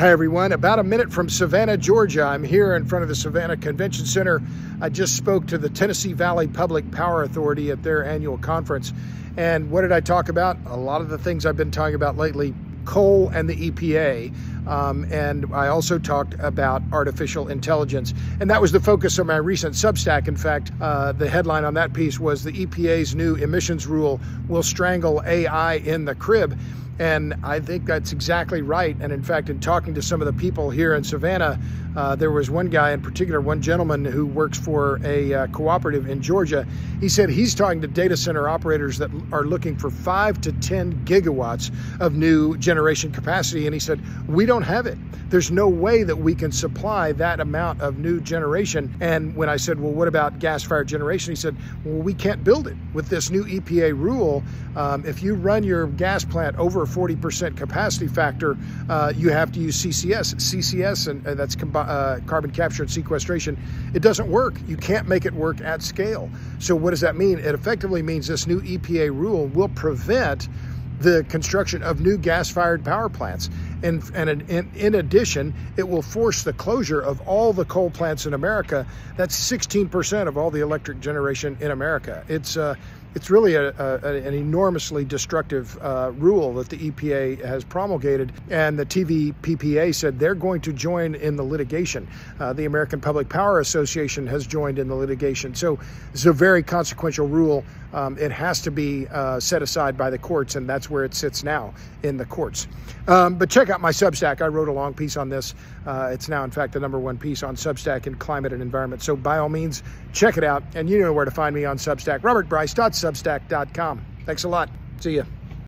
Hi everyone, about a minute from Savannah, Georgia. I'm here in front of the Savannah Convention Center. I just spoke to the Tennessee Valley Public Power Authority at their annual conference. And what did I talk about? A lot of the things I've been talking about lately, coal and the EPA. And I also talked about artificial intelligence. And that was the focus of my recent Substack. In fact, the headline on that piece was the EPA's new emissions rule will strangle AI in the crib. And I think that's exactly right. And in fact, in talking to some of the people here in Savannah, there was one guy in particular, one gentleman who works for a cooperative in Georgia. He said he's talking to data center operators that are looking for 5 to 10 gigawatts of new generation capacity. And he said, we don't have it. There's no way that we can supply that amount of new generation. And when I said, well, what about gas-fired generation? He said, well, we can't build it. With this new EPA rule, if you run your gas plant over a 40% capacity factor, you have to use CCS. CCS, and that's carbon capture and sequestration. It doesn't work. You can't make it work at scale. So what does that mean? It effectively means this new EPA rule will prevent the construction of new gas-fired power plants. And in addition, it will force the closure of all the coal plants in America. That's 16% of all the electric generation in America. It's really an enormously destructive rule that the EPA has promulgated, and the TVPPA said they're going to join in the litigation. The American Public Power Association has joined in the litigation. So it's a very consequential rule. It has to be set aside by the courts, and that's where it sits now, in the courts. But check out my Substack. I wrote a long piece on this. It's now, in fact, the #1 piece on Substack in climate and environment. So by all means, check it out. And you know where to find me on Substack, robertbryce.substack.com. Thanks a lot. See ya.